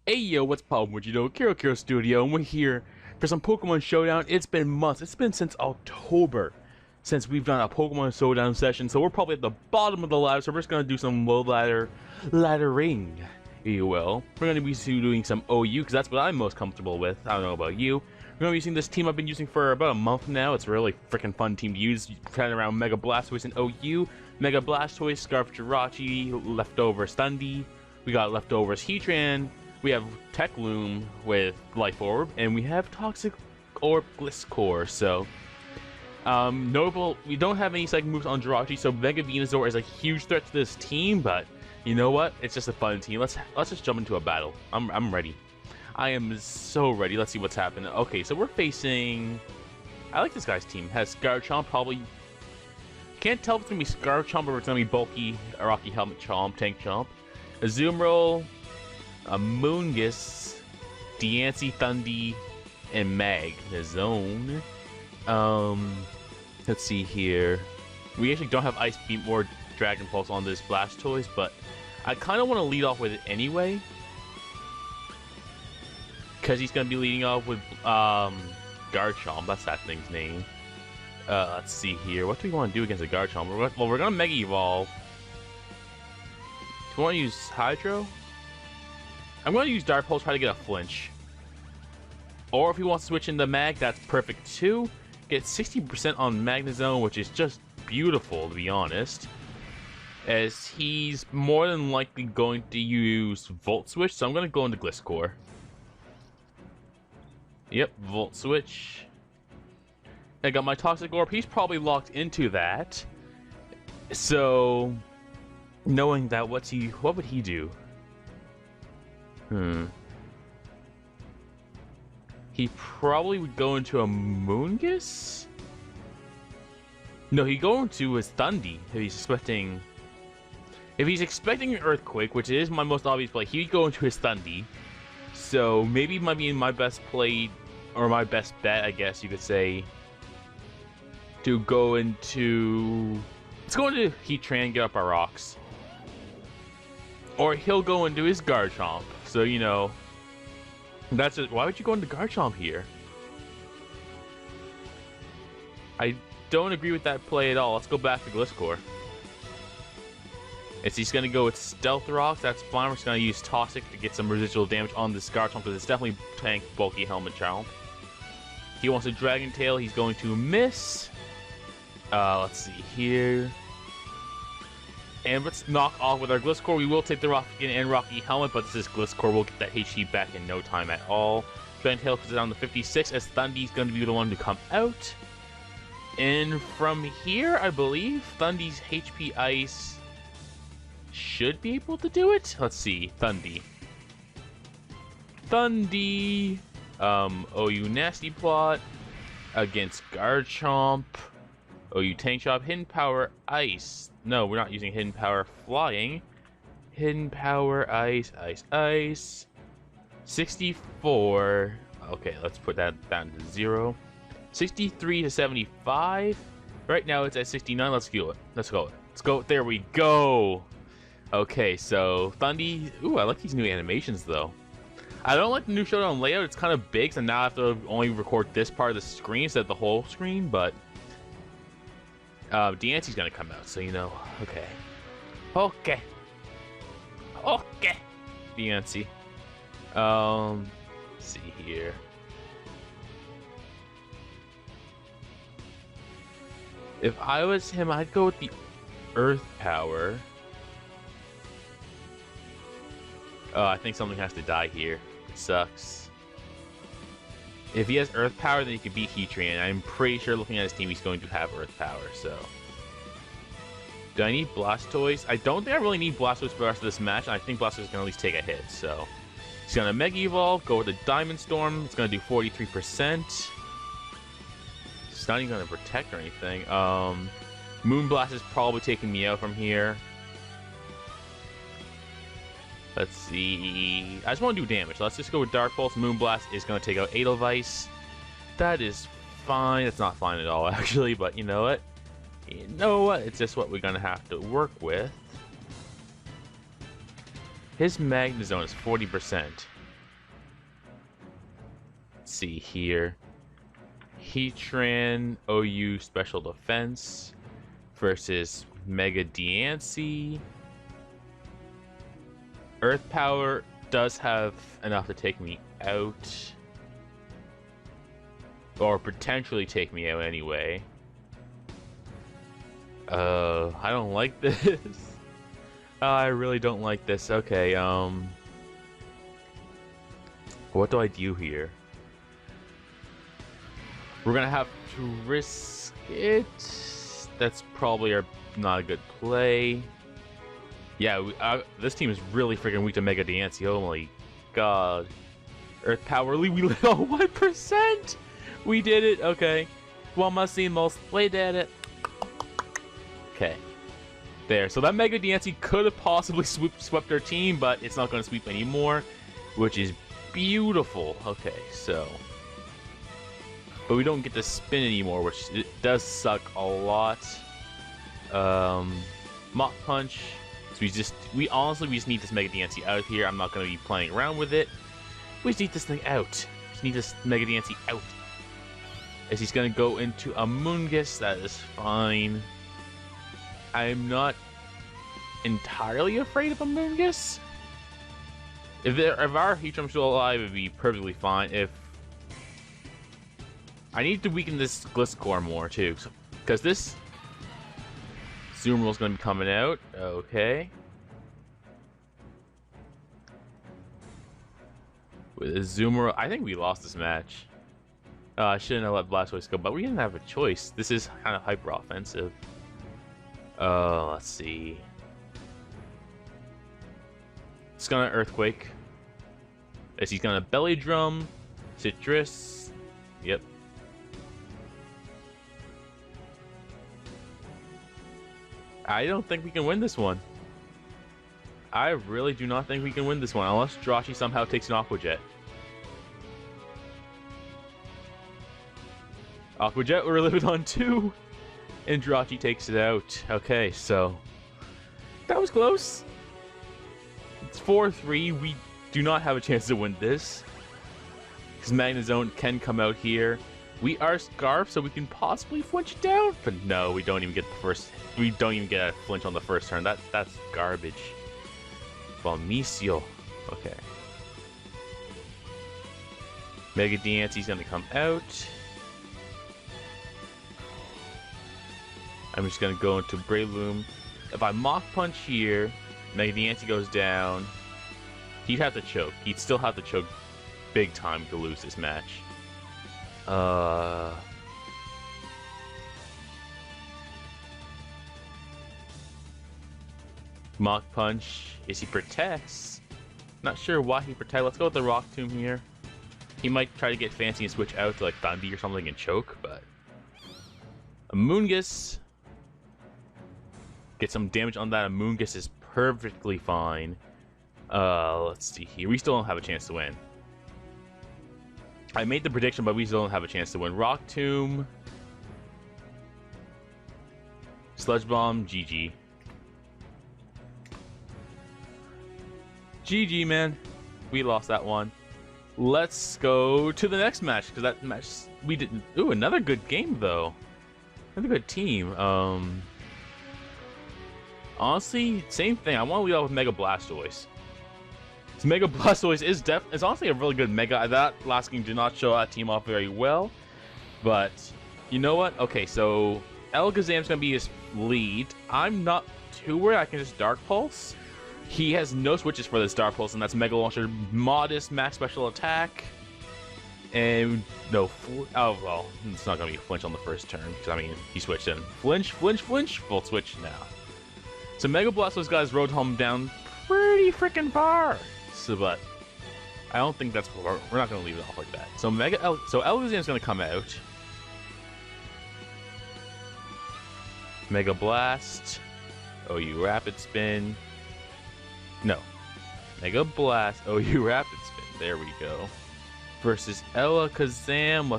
Hey yo, what's poppin' with you know, Kerokerostudio, and we're here for some Pokemon Showdown. It's been months, it's been since October since we've done a Pokemon Showdown session, so we're probably at the bottom of the ladder, so we're just gonna do some low laddering, if you will. We're gonna be doing some OU, because that's what I'm most comfortable with. I don't know about you. We're gonna be using this team I've been using for about a month now. It's a really freaking fun team to use, kind of around Mega Blastoise and OU. Mega Blastoise, Scarf Jirachi, leftover Stundy. We got leftovers Heatran. We have Tech Loom with Life Orb, and we have Toxic Orb Gliscor. So, notable, we don't have any psychic moves on Jirachi, so Mega Venusaur is a huge threat to this team. But you know what? It's just a fun team. Let's just jump into a battle. I'm ready. I am so ready. Let's see what's happening. Okay, so we're facing. I like this guy's team. Has Garchomp probably. Can't tell if it's gonna be Garchomp or it's gonna be bulky Rocky Helmet Chomp, Tank Chomp, Azumarill, a Moongus, Diancie, Thundy, and Magnezone. Let's see here. We actually don't have Ice Beam or Dragon Pulse on this Blastoise, but I kind of want to lead off with it anyway. Because he's going to be leading off with Garchomp. That's that thing's name. Let's see here. What do we want to do against a Garchomp? Well, we're going to Mega Evolve. Do we want to use Hydro? I'm going to use Dark Pulse, try to get a flinch. Or if he wants to switch into Mag, that's perfect too. Get 60% on Magnezone, which is just beautiful, to be honest. As he's more than likely going to use Volt Switch, so I'm going to go into Gliscor. Yep, Volt Switch. I got my Toxic Orb. He's probably locked into that. So, knowing that, what would he do? He probably would go into a Moongus? No, he'd go into his Thundy if he's expecting... If he's expecting an Earthquake, which is my most obvious play, he'd go into his Thundy. So maybe it might be my best play, or my best bet, I guess you could say, to go into... Let's go into Heatran, get up our rocks. Or he'll go into his Garchomp. So, you know, that's it. Why would you go into Garchomp here? I don't agree with that play at all. Let's go back to Gliscor. He's going to go with Stealth Rocks. That's fine. We're just going to use Toxic to get some residual damage on this Garchomp because it's definitely tank bulky Helmet Chomp. He wants a Dragon Tail. He's going to miss. Let's see here. And let's knock off with our Gliscor. We will take the Rocky and Rocky Helmet, but this is Gliscor. We'll get that HP back in no time at all. Dragon Tail is down to 56, as Thundy's going to be the one to come out. And from here, I believe Thundy's HP Ice should be able to do it. Let's see. Thundy. OU Nasty Plot against Garchomp. OU Tank Chomp. Hidden Power Ice. No, we're not using Hidden Power Flying. Hidden Power Ice, Ice. 64. Okay, let's put that down to 0. 63 to 75. Right now it's at 69. Let's do it. Let's go. There we go. Okay, so Thundy. Ooh, I like these new animations though. I don't like the new Showdown layout. It's kind of big, so now I have to only record this part of the screen instead of the whole screen, but Diancie's gonna come out, so you know. Okay. Diancie. Let's see here. If I was him, I'd go with the Earth Power. Oh, I think something has to die here. It sucks. If he has Earth Power, then he could beat Heatran. I'm pretty sure looking at his team, he's going to have Earth Power, so... Do I need Blastoise? I don't think I really need Blastoise for the rest of this match, and I think Blastoise can at least take a hit, so... He's going to Mega Evolve, go with the Diamond Storm. It's going to do 43%. It's not even going to protect or anything. Moonblast is probably taking me out from here. Let's see. I just want to do damage. Let's just go with Dark Pulse. Moonblast is going to take out Edelweiss. That is fine. It's not fine at all, actually, but you know what? It's just what we're going to have to work with. His Magnezone is 40%. Let's see here. Heatran OU Special Defense versus Mega Diancie. Earth Power does have enough to take me out. Or potentially take me out anyway. I don't like this. I really don't like this. Okay, what do I do here? We're gonna have to risk it. That's probably not a good play. Yeah, this team is really freaking weak to Mega Diancie. Oh my god. Earth Power, we lit on 1%! We did it, okay. One must see most. We did it. Okay. There, so that Mega Diancie could have possibly swept our team, but it's not going to sweep anymore, which is beautiful. Okay, so. But we don't get to spin anymore, which it does suck a lot. Mach Punch. So we honestly just need this Mega Diancie out of here. I'm not going to be playing around with it. We just need this thing out. Just need this Mega Diancie out. As he's going to go into a Moongus, that is fine. I'm not entirely afraid of a Moongus. If our Heatran's still alive, it'd be perfectly fine. If I need to weaken this Gliscor more too, because this Zoomer's going to be coming out. Okay. With a Zoomer, I think we lost this match. I shouldn't have let Blastoise go, but we didn't have a choice. This is kind of hyper offensive. Let's see. It's gonna Earthquake. As he's gonna Belly Drum, Citrus. Yep. I don't think we can win this one. I really do not think we can win this one, unless Jirachi somehow takes an Aqua Jet. Aqua Jet, we're limited on 2. And Jirachi takes it out. Okay, so that was close. It's 4-3. We do not have a chance to win this. Because Magnezone can come out here. We are Scarf, so we can possibly flinch it down. But no, we don't even get the first. We don't even get a flinch on the first turn. That's garbage. Valmiciel. Okay. Mega Diancie's gonna come out. I'm just gonna go into Breloom. If I Mach Punch here, Mega Diancie goes down. He'd have to choke. He'd still have to choke big time to lose this match. Mach Punch. Is he protects? Not sure why he protects. Let's go with the Rock Tomb here. He might try to get fancy and switch out to like Thundy or something and choke, but a Moongus. Get some damage on that. A Moongus is perfectly fine. Let's see here. We still don't have a chance to win. I made the prediction, but we still don't have a chance to win. Rock Tomb. Sludge Bomb. GG. GG, man. We lost that one. Let's go to the next match, because that match we didn't. Ooh, another good game though. Another good team. Honestly, same thing. I want to lead off with Mega Blastoise. So Mega Blastoise is honestly a really good Mega. That last game did not show that team off very well, but you know what? Okay, so Alakazam's gonna be his lead. I'm not too worried. I can just Dark Pulse. He has no switches for this Dark Pulse, and that's Mega Launcher, modest max special attack, and no. Oh well, it's not gonna be a flinch on the first turn because I mean he switched in. Flinch, flinch, flinch. Full switch now. So Mega Blastoise got his Rotom down pretty freaking far. So, but I don't think that's we're not gonna leave it off like that. So Alakazam's gonna come out. Mega Blast. OU Rapid Spin. No. Mega Blast. OU Rapid Spin. There we go. Versus Alakazam.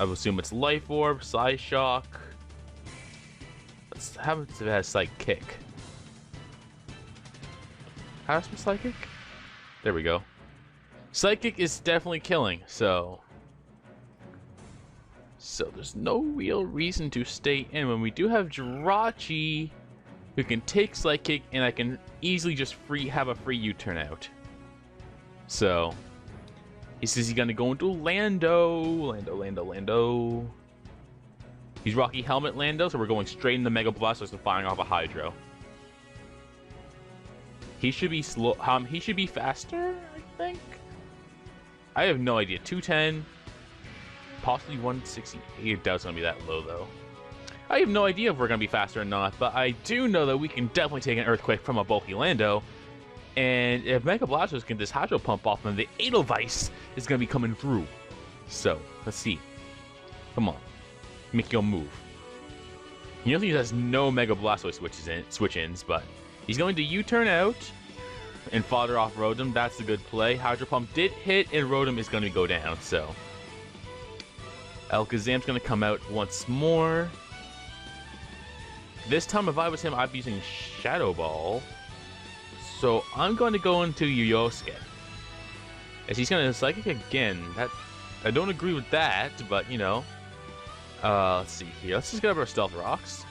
I assume it's Life Orb, Psyshock. Let's have it has Psychic. How's Psychic? There we go. Psychic is definitely killing, so So there's no real reason to stay in when we do have Jirachi, who can take Psychic, and I can easily just have a free U-turn out. So he says he's gonna go into Lando. He's Rocky Helmet Lando, so we're going straight into Mega Blastoise and firing off a Hydro. He should be slow. He should be faster, I think. I have no idea. 210, possibly 168. I doubt it's gonna be that low though. I have no idea if we're gonna be faster or not, but I do know that we can definitely take an Earthquake from a bulky Lando. And if Mega Blastoise can this Hydro Pump off, then the Edelweiss is gonna be coming through. So let's see. Come on, make your move. He has no Mega Blastoise switch-ins, but he's going to U-turn out and fodder off Rotom. That's the good play. Hydro Pump did hit, and Rotom is going to go down. So Alakazam's going to come out once more. This time, if I was him, I'd be using Shadow Ball. So I'm going to go into Yosuke, as he's going to Psychic again. I don't agree with that, but you know. Let's see here. Let's just grab our Stealth Rocks.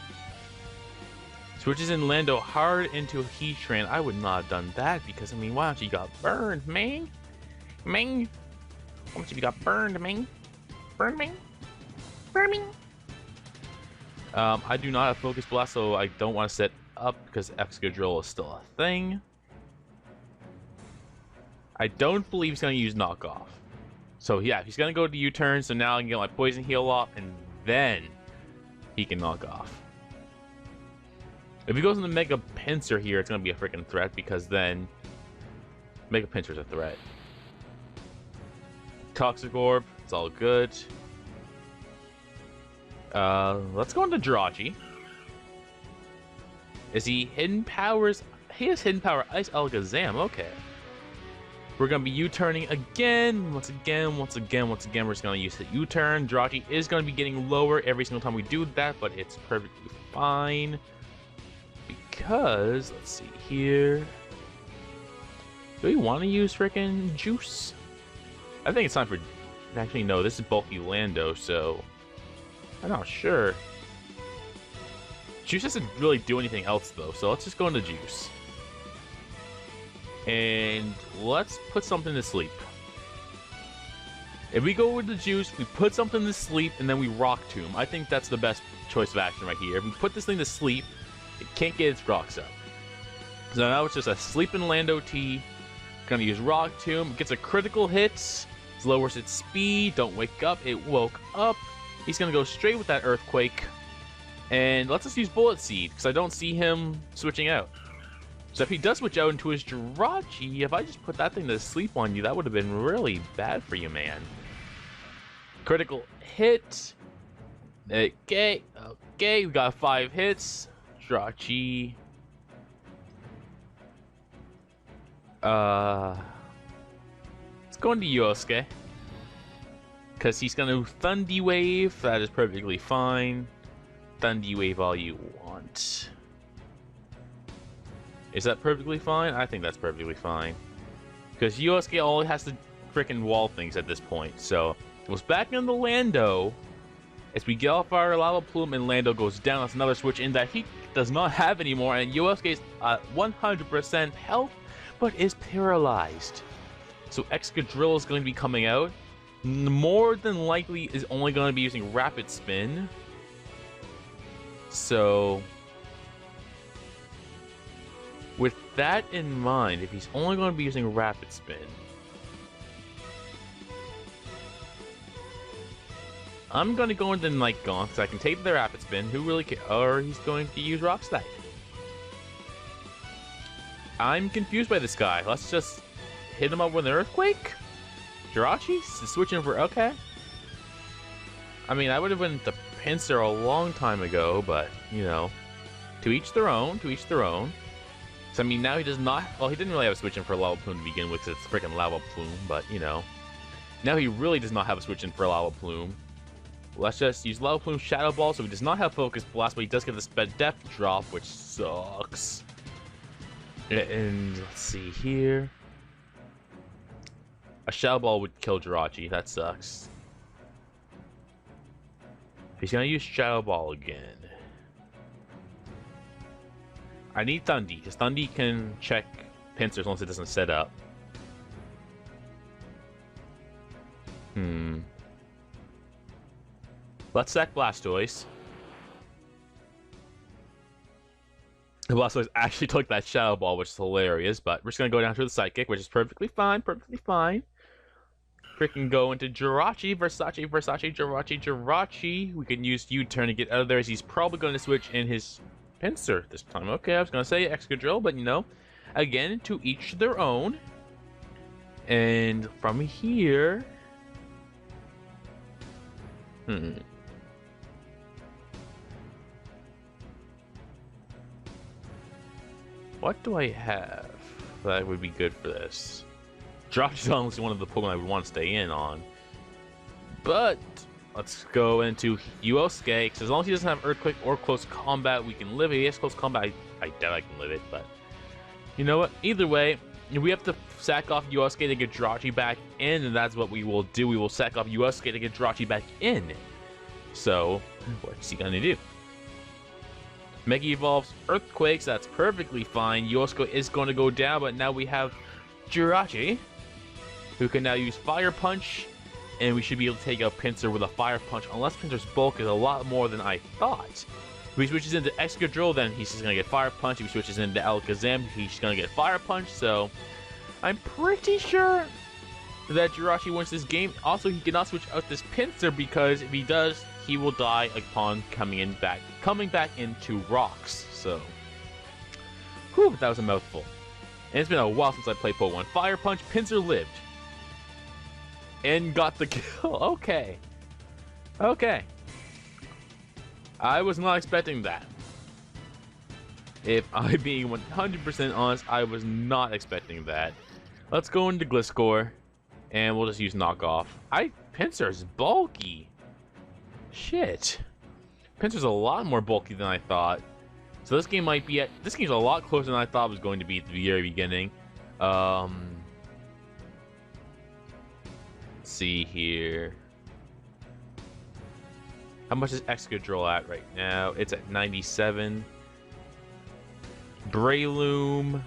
Switches in Lando hard into Heatran. I would not have done that because, I mean, why don't you got burned, man? Why don't you got burned, man? Burn me? I do not have Focus Blast, so I don't want to set up because Excadrill is still a thing. I don't believe he's going to use Knockoff. So yeah, he's going to go to U-turn, so now I can get my Poison Heal off, and then he can knock off. If he goes into Mega Pinsir here, it's going to be a freaking threat, because then Mega Pinsir's a threat. Toxic Orb, it's all good. Let's go into Jirachi. Is he Hidden Powers? He has Hidden Power Ice Alakazam, okay. We're going to be U-turning again. Once again, we're just going to use the U-turn. Jirachi is going to be getting lower every single time we do that, but it's perfectly fine. Because, let's see here. Do we want to use frickin' Juice? I think it's time for... Actually, no, this is bulky Lando, so... I'm not sure. Juice doesn't really do anything else, though, so let's just go into Juice. And let's put something to sleep. If we go with the Juice, we put something to sleep, and then we Rock Tomb. I think that's the best choice of action right here. If we put this thing to sleep, it can't get its rocks up. So now it's just a sleeping Lando T. Gonna use Rock Tomb. Gets a critical hit. Lowers its speed. Don't wake up. It woke up. He's gonna go straight with that Earthquake. And let's just use Bullet Seed, because I don't see him switching out. So if he does switch out into his Jirachi, if I just put that thing to sleep on you, that would have been really bad for you, man. Critical hit. Okay, we got 5 hits. Jirachi. Let's go into Yosuke, because he's going to Thundy Wave. That is perfectly fine. Thundy Wave all you want. Is that perfectly fine? I think that's perfectly fine. Because Yosuke only has to freaking wall things at this point. So, it goes back into Lando. As we get off our Lava Plume and Lando goes down, that's another switch in that he does not have anymore. And Yosuke is at 100% health, but is paralyzed. So Excadrill is going to be coming out. More than likely is only going to be using Rapid Spin. So, with that in mind, if he's only going to be using Rapid Spin, I'm going to go into Night Gaunt, because I can take the Rapid Spin. Who really cares? Or he's going to use Rock Slide. I'm confused by this guy. Let's just hit him up with an Earthquake? Jirachi? Switching for... Okay. I mean, I would have went to Pinsir a long time ago, but, you know. To each their own. To each their own. So, I mean, now he does not... Well, he didn't really have a switch in for Lava Plume to begin with, because it's freaking Lava Plume, but, you know. Now he really does not have a switch in for Lava Plume. Let's just use Lava Plume Shadow Ball, so he does not have Focus Blast, but he does get the Sped Death Drop, which sucks. And let's see here. A Shadow Ball would kill Jirachi. That sucks. He's gonna use Shadow Ball again. I need Thundy, because Thundy can check pincers once it doesn't set up. Let's sack Blastoise. The Blastoise actually took that Shadow Ball, which is hilarious, but we're just gonna go down to the Psychic, which is perfectly fine, perfectly fine. Freaking go into Jirachi, Jirachi. We can use U-turn to get out of there, as he's probably going to switch in his pincer this time. Okay, I was going to say Excadrill, but you know, again, to each their own. And from here... What do I have that would be good for this? Jirachi's honestly one of the Pokemon I would want to stay in on. But let's go into Yosuke, because as long as he doesn't have Earthquake or Close Combat, we can live it. He has Close Combat, I doubt I can live it, but you know what? Either way, we have to sack off Yosuke to get Jirachi back in, and that's what we will do. We will sack off Yosuke to get Jirachi back in. So, what's he gonna do? Mega Evolves Earthquakes, that's perfectly fine. Yosuke is going to go down, but now we have Jirachi, who can now use Fire Punch, and we should be able to take out Pinsir with a Fire Punch, unless Pinsir's bulk is a lot more than I thought. If he switches into Excadrill, then he's just going to get Fire Punch. If he switches into Alakazam, he's going to get Fire Punch, so I'm pretty sure that Jirachi wins this game. Also, he cannot switch out this Pinsir, because if he does, he will die upon coming back into rocks. So, whew, that was a mouthful. And it's been a while since I played Pokemon. Fire Punch, Pinsir lived. And got the kill. Okay. Okay. I was not expecting that. If I'm being 100% honest, I was not expecting that. Let's go into Gliscor, and we'll just use Knockoff. Pinsir is bulky. Shit. Pinsir's a lot more bulky than I thought. So this game's a lot closer than I thought it was going to be at the very beginning. Let's see here. How much is Excadrill at right now? It's at 97. Breloom.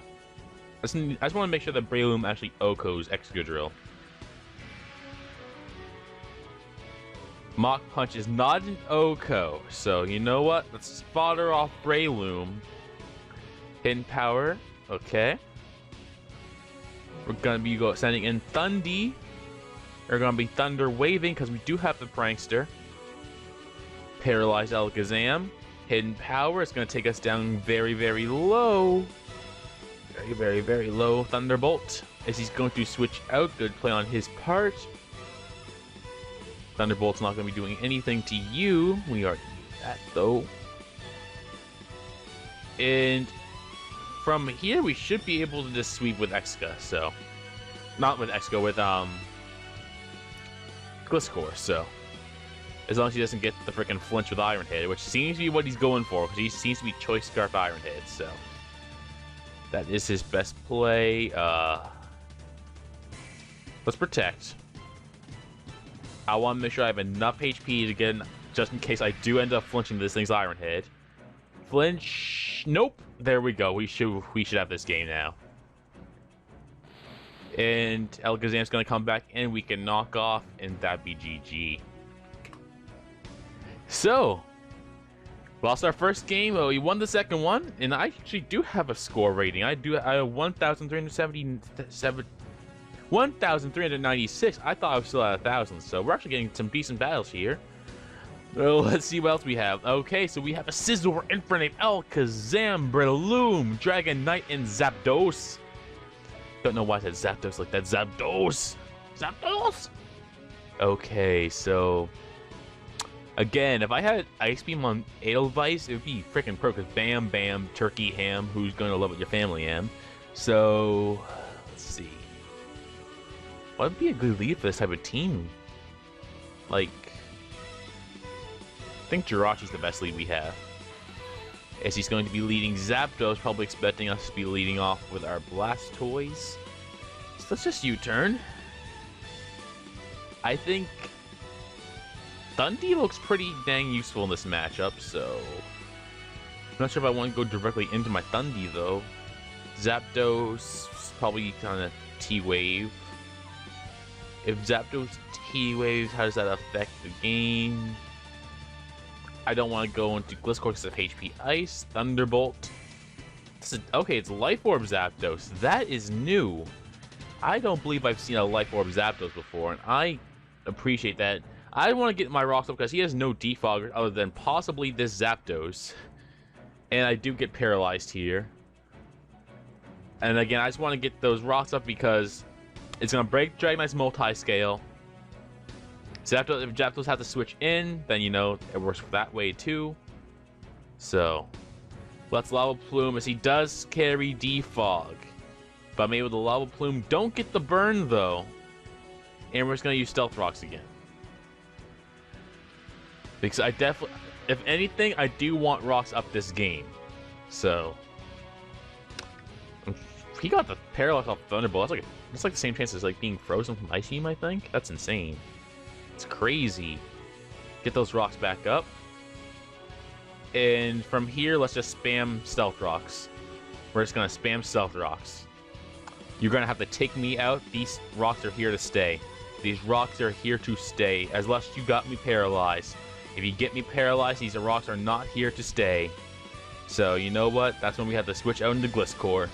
I just want to make sure that Breloom actually OHKOs Excadrill. Mach Punch is not an OHKO, so you know what? Let's fodder off Breloom. Hidden Power, okay. We're gonna be sending in Thundy. We're gonna be Thunder Waving because we do have the Prankster. Paralyzed Alakazam. Hidden Power is gonna take us down very, very low. Very, very, very low. Thunderbolt, as he's going to switch out. Good play on his part. Thunderbolt's not going to be doing anything to you. We already knew that, though. And from here, we should be able to just sweep with Exca, so... Not with Exca, with, Gliscor, so... As long as he doesn't get the freaking flinch with Iron Head, which seems to be what he's going for, because he seems to be Choice Scarf Iron Head, so... That is his best play. Let's Protect. I want to make sure I have enough HP to get in, just in case I do end up flinching this thing's Iron Head. Flinch. Nope. There we go. We should have this game now. And Alakazam's going to come back and we can knock off, and that'd be GG. So, lost our first game. Well, we won the second one, and I actually do have a score rating. I have 1,377. 1,396. I thought I was still at 1,000, so we're actually getting some decent battles here. Well, let's see what else we have. Okay, so we have a Scizor, Infernape, Alakazam, Breloom, Dragonite, and Zapdos. Don't know why I said Zapdos like that. Zapdos! Zapdos! Okay, so... Again, if I had Ice Beam on Edelweiss, it would be freaking pro, because Bam Bam, Turkey Ham, who's going to love what your family am. So, let's see. What would be a good lead for this type of team? Like, I think Jirachi's the best lead we have. As he's going to be leading Zapdos, probably expecting us to be leading off with our Blastoise. So let's just U-turn. I think Dundee looks pretty dang useful in this matchup, so... I'm not sure if I want to go directly into my Dundee, though. Zapdos, probably kind of T-Wave. If Zapdos T-Waves, how does that affect the game? I don't want to go into Gliscor because of HP Ice. Thunderbolt. Okay, it's Life Orb Zapdos. That is new. I don't believe I've seen a Life Orb Zapdos before, and I appreciate that. I want to get my rocks up because he has no defogger other than possibly this Zapdos. And I do get paralyzed here. And again, I just want to get those rocks up because it's going to break Dragonite's multi-scale. Zapdos, if Zapdos have to switch in, then, you know, it works that way too. So, let's Lava Plume as he does carry Defog. But maybe with the Lava Plume, don't get the burn though. And we're just going to use Stealth Rocks again. Because I definitely, if anything, I do want rocks up this game. So, he got the paralysis off Thunderbolt. That's like the same chance as like being frozen from Ice Beam, I think. That's insane. It's crazy. Get those rocks back up. And from here, let's just spam Stealth Rocks. We're just gonna spam Stealth Rocks. You're gonna have to take me out. These rocks are here to stay. These rocks are here to stay. As long as you got me paralyzed. If you get me paralyzed, these rocks are not here to stay. So, you know what? That's when we have to switch out into Gliscor.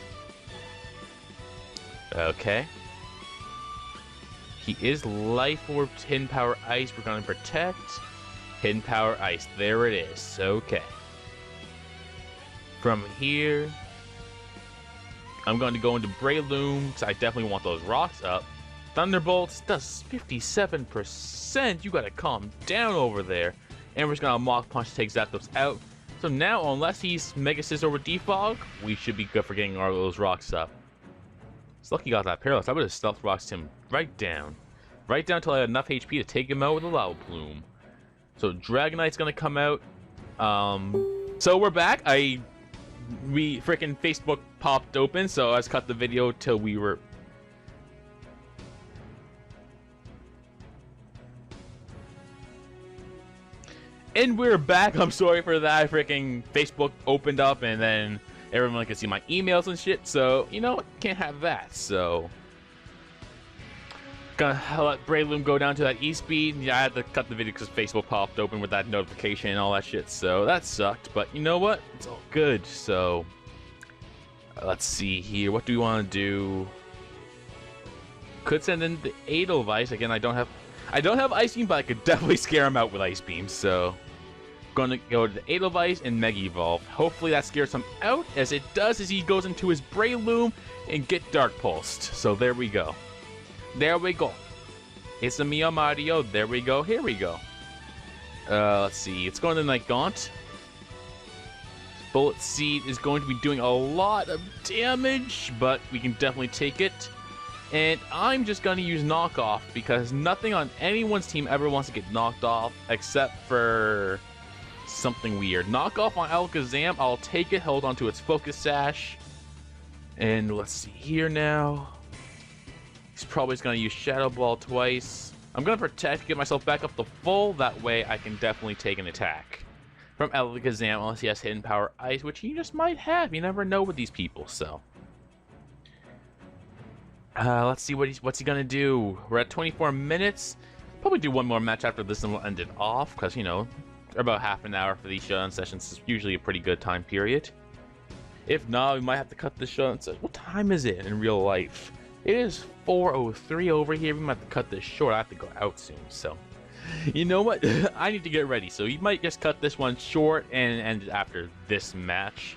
Okay. He is Life Orb, Hidden Power Ice. We're going to protect. Hidden Power Ice. There it is. Okay. From here, I'm going to go into Breloom because I definitely want those rocks up. Thunderbolts does 57%. You got to calm down over there. And we're just going to Mach Punch to take Zapdos out. So now, unless he's Mega Scissor with Defog, we should be good for getting all those rocks up. It's lucky he got that paralysis. I would have Stealth Rocked him right down. Right down until I had enough HP to take him out with a Lava Plume. So Dragonite's going to come out. So we're back. We freaking Facebook popped open, so I just cut the video till we were... And we're back. I'm sorry for that. Freaking Facebook opened up and then everyone could see my emails and shit. So, you know, can't have that. So, gonna let Breloom go down to that E-Speed. Yeah, I had to cut the video because Facebook popped open with that notification and all that shit. So, that sucked. But you know what? It's all good. So, let's see here. What do we want to do? Could send in the Edelweiss. Again, I don't have Ice Beam, but I could definitely scare him out with Ice Beam. So, gonna go to the Edelweiss and Mega Evolve. Hopefully that scares him out, as it does as he goes into his Breloom and get Dark Pulsed. So there we go. There we go. It's a Mia Mario. There we go. Here we go. Let's see. It's going to Night Gaunt. Bullet Seed is going to be doing a lot of damage, but we can definitely take it. And I'm just going to use Knockoff because nothing on anyone's team ever wants to get knocked off except for something weird. Knockoff on Alakazam, I'll take it, hold on to its Focus Sash. And let's see here now. He's probably just going to use Shadow Ball twice. I'm going to protect, get myself back up to full. That way I can definitely take an attack from Alakazam unless he has Hidden Power Ice, which he just might have. You never know with these people, so... let's see what's he gonna do. We're at 24 minutes. Probably do one more match after this and we'll end it off, because, you know, about half an hour for these showdown sessions is usually a pretty good time period. If not, we might have to cut the showdown session. What time is it in real life? It is 4:03 over here. We might have to cut this short. I have to go out soon, so... You know what? I need to get ready, so you might just cut this one short and end it after this match.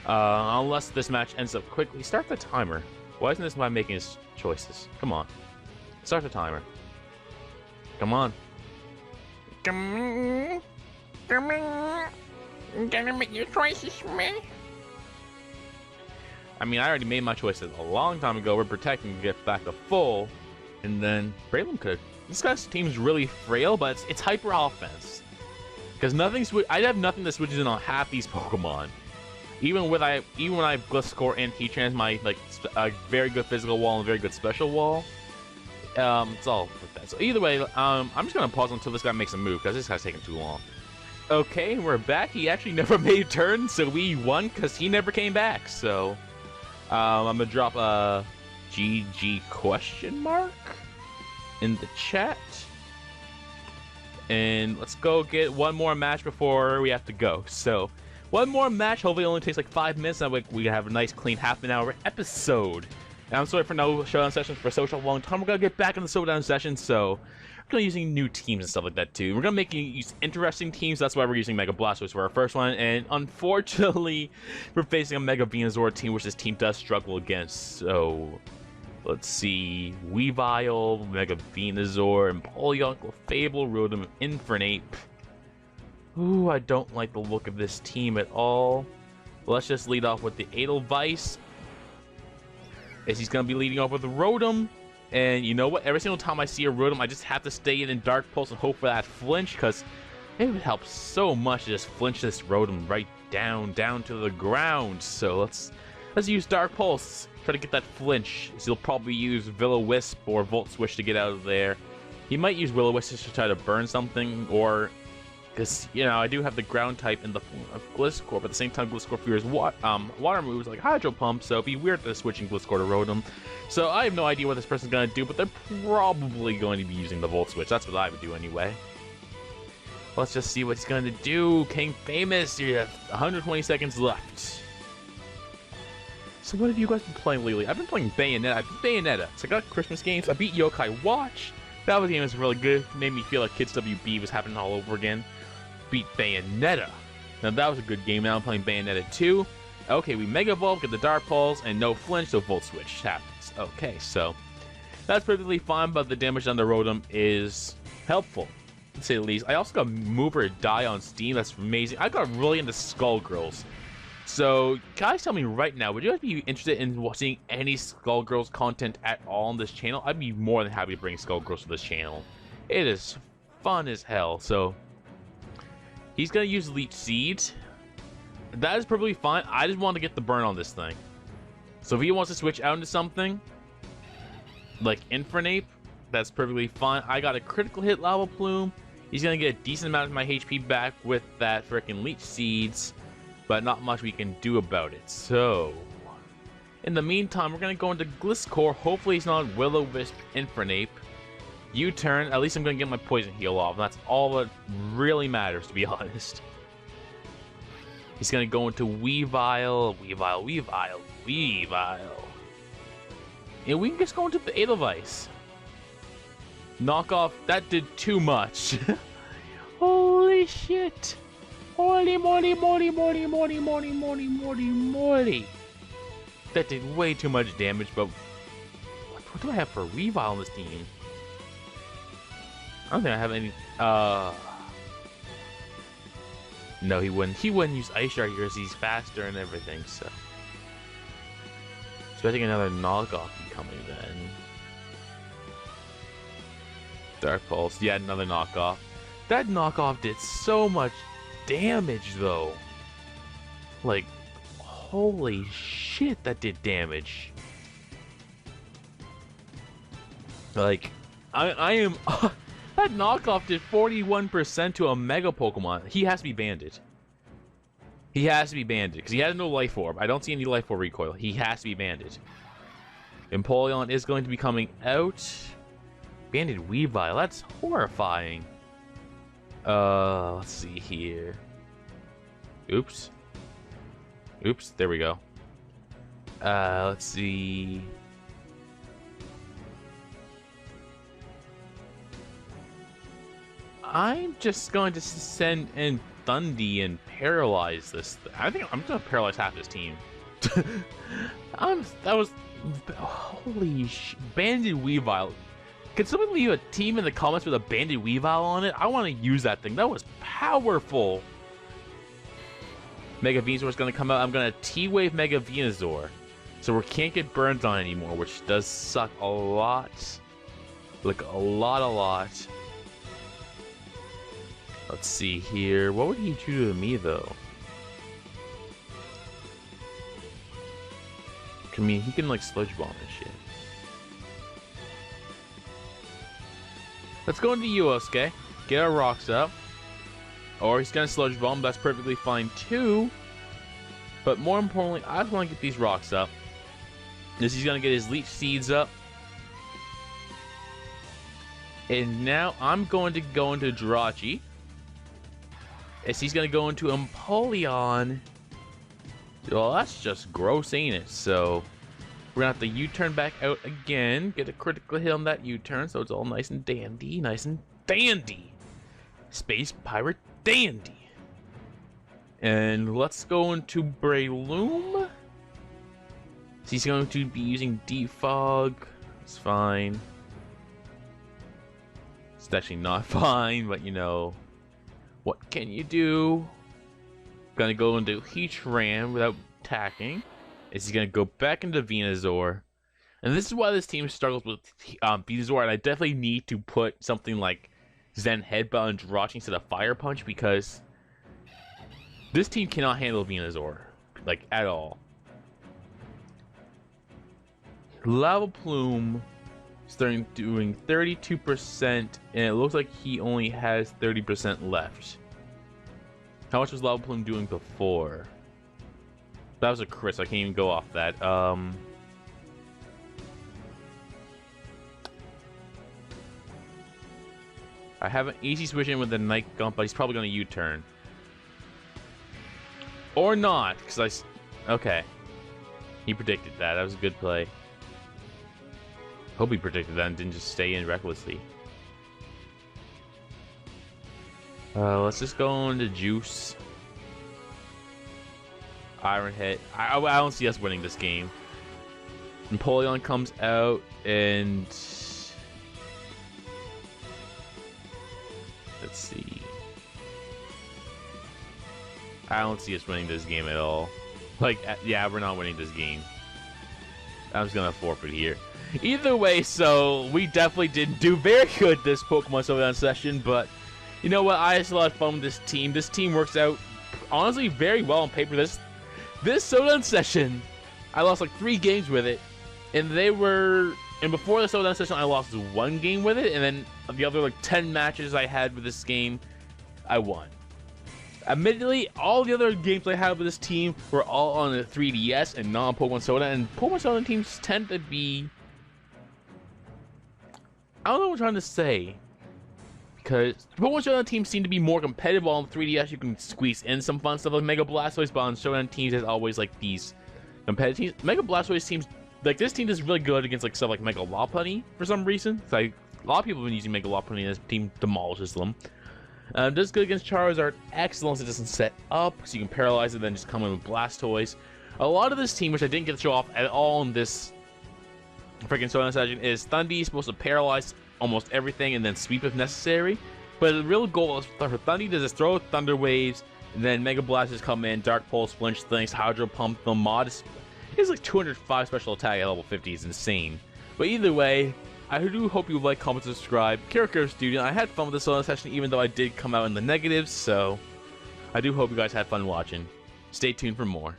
Unless this match ends up quickly. Start the timer. Why isn't this guy making his choices? Come on. Start the timer. Come on. Come on. Come on. You gotta make your choices, man. I mean, I already made my choices a long time ago. We're protecting to get back to full. And then Breloom could... This guy's team's really frail, but it's hyper offense. Because I have nothing that switches in on half these Pokemon. Even when I Gliscor and Heatran, my a very good physical wall and a very good special wall, It's all with that. So either way, I'm just gonna pause until this guy makes a move because this guy's taking too long. Okay, we're back. He actually never made a turn, so we won because he never came back. So I'm gonna drop a GG question mark in the chat, and let's go get one more match before we have to go. So one more match. Hopefully, it only takes like 5 minutes, and we can have a nice clean half-an-hour episode. And I'm sorry for no showdown sessions for such a long time. We're gonna get back in the showdown session, so we're gonna be using new teams and stuff like that too. We're gonna make use interesting teams. That's why we're using Mega Blastoise for our first one. And unfortunately, we're facing a Mega Venusaur team, which this team does struggle against. So let's see: Weavile, Mega Venusaur, Empoleon, Clefable, Rotom, Infernape. Ooh, I don't like the look of this team at all. Let's just lead off with the Edelweiss. As he's going to be leading off with a Rotom. And you know what? Every single time I see a Rotom, I just have to stay in Dark Pulse and hope for that flinch, because it would help so much to just flinch this Rotom right down to the ground. So let's use Dark Pulse. Try to get that flinch. So he'll probably use Will-O-Wisp or Volt Switch to get out of there. He might use Will-O-Wisp to try to burn something, or... because, you know, I do have the ground type in the form of Gliscor, but at the same time, Gliscor fears water moves like Hydro Pump, so it'd be weird to switching Gliscor to Rotom. So I have no idea what this person's going to do, but they're probably going to be using the Volt Switch. That's what I would do anyway. Let's just see what he's going to do. King Famous, you have 120 seconds left. So what have you guys been playing lately? I've been playing Bayonetta. I beat Bayonetta. So I got Christmas games. I beat Yokai Watch. That was a game that was really good. Made me feel like Kids WB was happening all over again. Beat Bayonetta. Now that was a good game. Now I'm playing Bayonetta 2. Okay, we Mega Evolve, get the Dark Pulse, and no flinch, so Volt Switch happens. Okay, so that's perfectly fine, but the damage on the Rotom is helpful, to say the least. I also got Move or Die on Steam. That's amazing. I got really into Skullgirls. So, guys, tell me right now, would you guys be interested in watching any Skullgirls content at all on this channel? I'd be more than happy to bring Skullgirls to this channel. It is fun as hell. So he's gonna use Leech Seed. That is perfectly fine. I just want to get the burn on this thing. So if he wants to switch out into something like Infernape, that's perfectly fine. I got a critical hit Lava Plume. He's gonna get a decent amount of my HP back with that freaking Leech Seeds, but not much we can do about it. So in the meantime, we're gonna go into Gliscor. Hopefully he's not Will-O-Wisp Infernape. U-turn. At least I'm gonna get my poison heal off. That's all that really matters, to be honest. He's gonna go into Weavile. And we can just go into the Edelweiss. Knockoff. That did too much. Holy shit. Holy moly. That did way too much damage, but what do I have for Weavile on this team? I don't think I have any. No, he wouldn't. He wouldn't use Ice Shard because he's faster and everything. So I think another knockoff be coming then. Dark Pulse. Yeah, another knockoff. That knockoff did so much damage though. Like, holy shit, that did damage. Like, I am. That knockoff did 41% to a Mega Pokemon. He has to be banded. He has to be banded, because he has no Life Orb. I don't see any Life Orb recoil. He has to be banded. Empoleon is going to be coming out. Banded Weavile. That's horrifying. Let's see here. Oops. Oops, there we go. Let's see. I'm just going to send in Thundy and paralyze this. I think I'm going to paralyze half this team. That was holy banded Weavile. Can someone leave a team in the comments with a banded Weavile on it? I want to use that thing. That was powerful. Mega Venusaur is going to come out. I'm going to T-Wave Mega Venusaur, so we can't get burns on anymore, which does suck a lot. Like a lot. Let's see here. What would he do to me, though? I mean, he can, like, Sludge Bomb and shit. Let's go into Yuosuke. Get our rocks up. Or he's gonna sludge bomb. That's perfectly fine too. But more importantly, I just want to get these rocks up. This he's gonna get his leech seeds up. And now I'm going to go into Jirachi. As he's gonna go into Empoleon. Well, that's just gross, ain't it? So we're gonna have to U-turn back out again. Get a critical hit on that U-turn, so it's all nice and dandy. Nice and dandy. Space Pirate Dandy. And let's go into Breloom. He's going to be using Defog. It's fine. It's actually not fine, but you know, what can you do? Gonna go into Heatran without attacking. Is he gonna go back into Venusaur? And this is why this team struggles with Venusaur, and I definitely need to put something like Zen Headbutt on Jirachi instead of Fire Punch, because this team cannot handle Venusaur, like, at all. Lava Plume starting doing 32%, and it looks like he only has 30% left. How much was Lava Plume doing before? That was a crit, so I can't even go off that. I have an easy switch in with the Night Gump, but he's probably going to U-turn. Or not, because okay. He predicted that. That was a good play. Hope he predicted that and didn't just stay in recklessly. Let's just go into Juice. Iron Head. I don't see us winning this game. Empoleon comes out and... let's see. I don't see us winning this game at all. Like, yeah, we're not winning this game. I'm just gonna forfeit here. Either way, so we definitely didn't do very good this Pokemon Showdown session, but you know what? I just had a lot of fun with this team. This team works out, honestly, very well on paper. This Showdown session, I lost like 3 games with it, and before the Showdown session, I lost 1 game with it, and then the other like 10 matches I had with this game, I won. Admittedly, all the other games I had with this team were all on the 3DS and not on Pokemon Showdown, and Pokemon Showdown teams tend to be... I don't know what I'm trying to say. Because Pokemon Showdown teams seem to be more competitive. On 3DS, you can squeeze in some fun stuff like Mega Blastoise, but on Showdown teams, there's always like these competitive teams. Mega Blastoise teams, like this team is really good against like stuff like Mega Lopunny for some reason. It's like a lot of people have been using Mega Lopunny, and this team demolishes them. Does good against Charizard. Excellent, it doesn't set up, so you can paralyze it, then just come in with Blastoise. A lot of this team, which I didn't get to show off at all in this freaking Showdown session, is Thundy supposed to paralyze almost everything and then sweep if necessary. But the real goal is for Thundy to just throw Thunder Waves, and then Mega Blasters come in, Dark Pulse, Flinch things, Hydro Pump, the mod is like 205 special attack at level 50 is insane. But either way, I do hope you like, comment, subscribe. Kerokerostudio. I had fun with this Showdown session, even though I did come out in the negatives, so I do hope you guys had fun watching. Stay tuned for more.